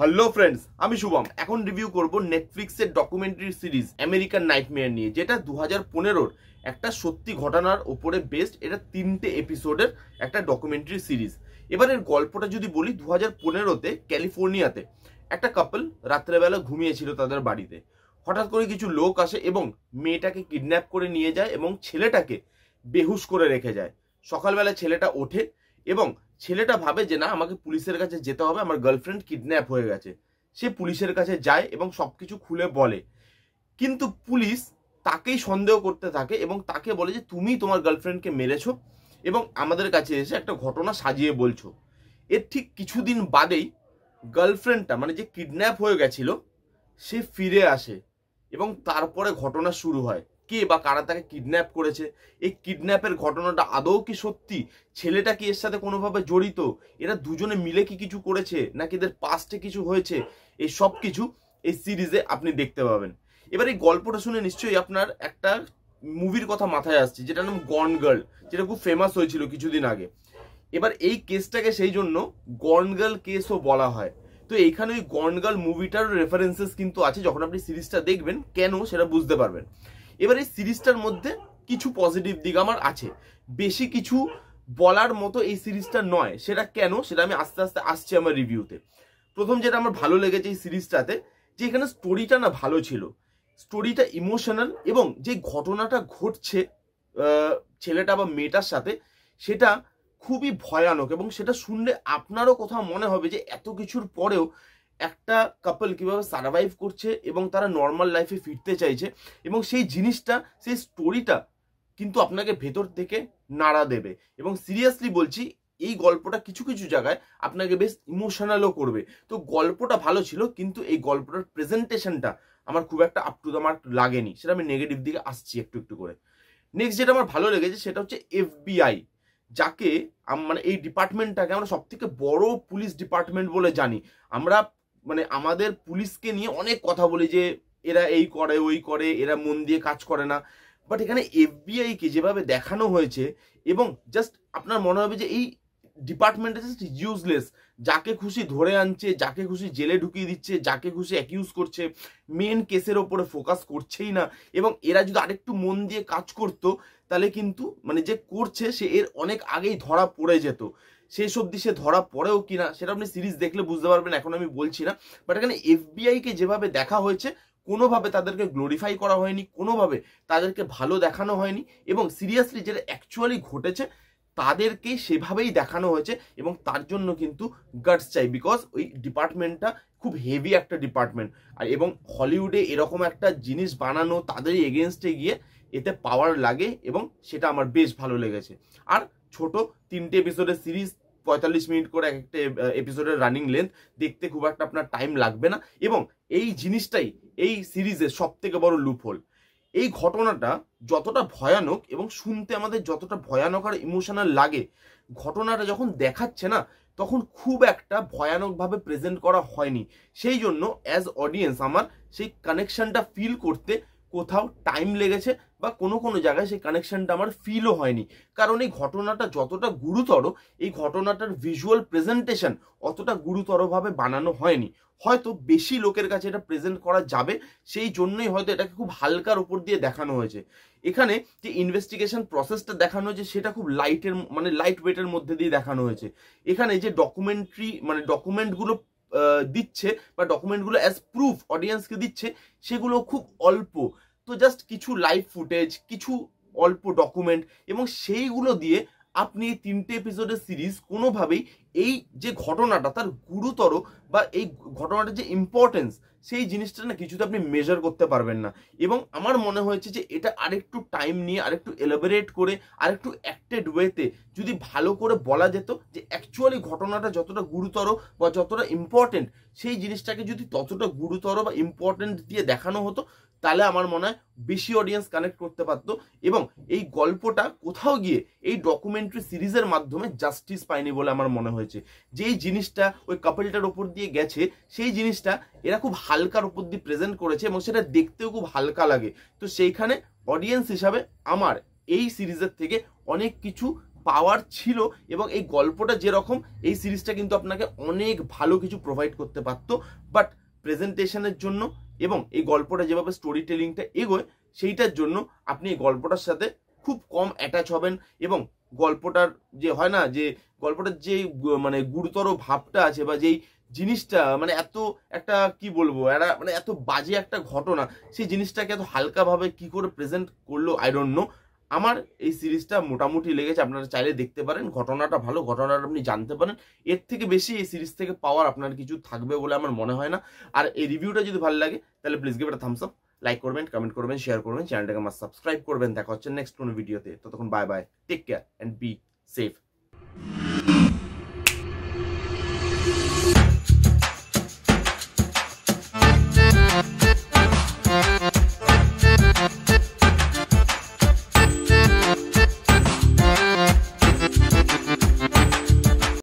Hello friends, আমি শুভম। এখন review করব নেটফ্লিক্সের ডকুমেন্টারি সিরিজ আমেরিকান নাইটমেয়ার নিয়ে, যেটা 2015-র একটা সত্যি ঘটনার উপরে বেসড। এটা 3টে এপিসোডের একটা ডকুমেন্টারি সিরিজ। এবারের গল্পটা যদি বলি, 2015-তে ক্যালিফোর্নিয়াতে একটা কাপল রাত্রেবেলা ঘুমিয়েছিল তাদের বাড়িতে। হঠাৎ করে কিছু লোক আসে এবং মেয়েটাকে কিডন্যাপ করে নিয়ে যায় এবং ছেলেটাকে বেহুশ করে রেখে যায়। সকালবেলা ছেলেটা ওঠে এবং ছেলেটা ভাবে যে না, আমাকে পুলিশের কাছে যেতে হবে, আমার গার্লফ্রেন্ড কিডন্যাপ হয়ে গেছে। সে পুলিশের কাছে যায় এবং সবকিছু খুলে বলে, কিন্তু পুলিশ তাকেই সন্দেহ করতে থাকে এবং তাকে বলে যে তুমি তোমার গার্লফ্রেন্ডকে মেরেছো এবং আমাদের কাছে এসে একটা ঘটনা সাজিয়ে বলছো। এর ঠিক কিছুদিন বাদেই গার্লফ্রেন্ডটা, মানে যে কিডন্যাপ হয়ে গেছিল, সে ফিরে আসে এবং তারপরে ঘটনা শুরু হয়। কে বা কারা তাকে কিডন্যাপ করেছে, এই কিডন্যাপের ঘটনাটা আদৌ কি সত্যি, ছেলেটা কি এর সাথে কোনোভাবে জড়িত, এরা দুজনে মিলে কি কিছু করেছে নাকি এদের পাস্টে কিছু হয়েছে, এই সব কিছু এই সিরিজে আপনি দেখতে পাবেন। এবার এই গল্পটা শুনে নিশ্চয়ই আপনার একটা মুভির কথা মাথায় আসছে, যেটার নাম গন গার্ল, যেটা খুব ফেমাস হয়েছিল কিছুদিন আগে। এবার এই কেসটাকে সেই জন্য গন গার্ল কেসও বলা হয়। তো এইখানে ওই গন গার্ল মুভিটার রেফারেন্সেস কিন্তু আছে, যখন আপনি সিরিজটা দেখবেন কেন সেটা বুঝতে পারবেন। এবার এই সিরিজটার মধ্যে কিছু পজিটিভ দিক আমার আছে, বেশি কিছু বলার মতো এই সিরিজটা নয়। সেটা কেন, সেটা আমি আস্তে আস্তে আসছি আমার রিভিউতে। প্রথম যেটা আমার ভালো লেগেছে এই সিরিজটাতে, যে এখানে স্টোরিটা না ভালো ছিল, স্টোরিটা ইমোশনাল, এবং যে ঘটনাটা ঘটছে ছেলেটা বা মেয়েটার সাথে, সেটা খুবই ভয়ানক। এবং সেটা শুনলে আপনারও কোথাও মনে হবে যে এত কিছুর পরেও একটা কাপল কিভাবে সার্ভাইভ করছে এবং তারা নর্মাল লাইফে ফিরতে চাইছে, এবং সেই জিনিসটা, সেই স্টোরিটা কিন্তু আপনাকে ভেতর থেকে নাড়া দেবে। এবং সিরিয়াসলি বলছি, এই গল্পটা কিছু কিছু জায়গায় আপনাকে বেশ ইমোশনালও করবে। তো গল্পটা ভালো ছিল, কিন্তু এই গল্পটার প্রেজেন্টেশনটা আমার খুব একটা আপ টু দ্য মার্ক লাগেনি। সেটা আমি নেগেটিভ দিকে আসছি একটু একটু করে। নেক্সট যেটা আমার ভালো লেগেছে সেটা হচ্ছে এফবিআই, যাকে মানে এই ডিপার্টমেন্টটাকে আমরা সব থেকে বড় পুলিশ ডিপার্টমেন্ট বলে জানি। আমরা মানে আমাদের পুলিশকে নিয়ে অনেক কথা বলি যে এরা এই করে ওই করে, এরা মন দিয়ে কাজ করে না। বাট এখানে এফবিআই কে যেভাবে দেখানো হয়েছে, এবং জাস্ট আপনার মনে হবে যে এই ডিপার্টমেন্টটা জাস্ট ইউজলেস, যাকে খুশি ধরে আনছে, যাকে খুশি জেলে ঢুকিয়ে দিচ্ছে, যাকে খুশি অ্যাকিউজ করছে, মেন কেসের ওপরে ফোকাস করছেই না। এবং এরা যদি আরেকটু মন দিয়ে কাজ করতো, তাহলে কিন্তু মানে যে করছে সে এর অনেক আগেই ধরা পড়ে যেত। শেষ অব্দি সে ধরা পড়েও কিনা সেটা আপনি সিরিজ দেখলে বুঝতে পারবেন, এখন আমি বলছি না। বাট এখানে এফবিআই কে যেভাবে দেখা হয়েছে, কোনোভাবে তাদেরকে গ্লোরিফাই করা হয়নি, কোনোভাবে তাদেরকে ভালো দেখানো হয়নি, এবং সিরিয়াসলি যেটা অ্যাকচুয়ালি ঘটেছে তাদেরকে সেভাবেই দেখানো হয়েছে। এবং তার জন্য কিন্তু গাটস চাই, বিকজ ওই ডিপার্টমেন্টটা খুব হেভি একটা ডিপার্টমেন্ট। আর এবং হলিউডে এরকম একটা জিনিস বানানো, তাদের এগেনস্টে গিয়ে এতে পাওয়ার লাগে, এবং সেটা আমার বেশ ভালো লেগেছে। আর ছোট 3টে এপিসোডের সিরিজ, 45 মিনিট করে এক একটা এপিসোডের রানিং লেন্থ, দেখতে খুব একটা আপনার টাইম লাগবে না। এবং এই জিনিসটাই এই সিরিজের সব থেকে বড় লুপহোল। এই ঘটনাটা যতটা ভয়ানক এবং শুনতে আমাদের যতটা ভয়ানক আর ইমোশনাল লাগে, ঘটনাটা যখন দেখাচ্ছে না, তখন খুব একটা ভয়ানকভাবে প্রেজেন্ট করা হয়নি। সেই জন্য অ্যাজ অডিয়েন্স আমার সেই কানেকশনটা ফিল করতে কোথাও টাইম লেগেছে, বা কোনো কোনো জায়গায় সেই কানেকশনটা আমার ফিলও হয়নি। কারণ এই ঘটনাটা যতটা গুরুতর, এই ঘটনাটার ভিজুয়াল প্রেজেন্টেশন অতটা গুরুতরভাবে বানানো হয়নি। হয়তো বেশি লোকের কাছে এটা প্রেজেন্ট করা যাবে, সেই জন্যই হয়তো এটাকে খুব হালকার উপর দিয়ে দেখানো হয়েছে। এখানে যে ইনভেস্টিগেশন প্রসেসটা দেখানো হয়েছে, সেটা খুব লাইটের, মানে লাইট ওয়েটের মধ্যে দিয়ে দেখানো হয়েছে। এখানে যে ডকুমেন্টারি, মানে ডকুমেন্টগুলো দিচ্ছে, বা ডকুমেন্টগুলো অ্যাজ প্রুফ অডিয়েন্সকে দিচ্ছে, সেগুলো খুব অল্প। তো জাস্ট কিছু লাইভ ফুটেজ, কিছু অল্প ডকুমেন্ট, এবং সেইগুলো দিয়ে আপনি 3টে এপিসোডের সিরিজ কোনোভাবেই এই যে ঘটনাটা তার গুরুতর, বা এই ঘটনাটার যে ইম্পর্টেন্স, সেই জিনিসটা না কিছুতে আপনি মেজার করতে পারবেন না। এবং আমার মনে হয়েছে যে এটা আরেকটু টাইম নিয়ে, আরেকটু এলাবোরেট করে, আরেকটু অ্যাক্টেড ওয়েতে যদি ভালো করে বলা যেত যে অ্যাকচুয়ালি ঘটনাটা যতটা গুরুতর বা যতটা ইম্পর্টেন্ট, সেই জিনিসটাকে যদি ততটা গুরুতর বা ইম্পর্টেন্ট দিয়ে দেখানো হতো, তাহলে আমার মনে হয় বেশি অডিয়েন্স কানেক্ট করতে পারতো। এবং এই গল্পটা কোথাও গিয়ে এই ডকুমেন্টারি সিরিজের মাধ্যমে জাস্টিস পায়নি বলে আমার মনে হয়েছে। যেই জিনিসটা ওই কাপলটার ওপর দিয়ে গেছে, সেই জিনিসটা এরা খুব হালকার উপর দিয়ে প্রেজেন্ট করেছে, এবং সেটা দেখতেও খুব হালকা লাগে। তো সেইখানে অডিয়েন্স হিসাবে আমার এই সিরিজের থেকে অনেক কিছু পাওয়ার ছিল এবং এই গল্পটা যেরকম এই সিরিজটা কিন্তু আপনাকে অনেক ভালো কিছু প্রোভাইড করতে পারতো, বাট প্রেজেন্টেশনের জন্য এবং এই গল্পটা যেভাবে স্টোরি টেলিংটা এগোয় সেইটার জন্য আপনি এই গল্পটার সাথে খুব কম অ্যাটাচ হবেন এবং গল্পটার যে হয় না যে গল্পটার যে মানে গুরুতর ভাবটা আছে বা যেই জিনিসটা মানে এত একটা কি বলবো একটা মানে এত বাজে একটা ঘটনা, সেই জিনিসটাকে এত হালকাভাবে কি করে প্রেজেন্ট করলো আই ডোন্ট নো। আমার এই সিরিজটা মোটামুটি লেগেছে, আপনারা চাইলে দেখতে পারেন, ঘটনাটা ভালো, ঘটনাটা আপনি জানতে পারেন, এর থেকে বেশি এই সিরিজ থেকে পাওয়ার আপনার কিছু থাকবে বলে আমার মনে হয় না। আর এই রিভিউটা যদি ভালো লাগে তাহলে প্লিজ গিভ এটা থামস আপ, লাইক করবেন, কমেন্ট করবেন, শেয়ার করবেন, চ্যানেলটাকে আমার সাবস্ক্রাইব করবেন। দেখা হচ্ছে নেক্সট কোনো ভিডিওতে, ততক্ষণ bye bye, take care and be safe.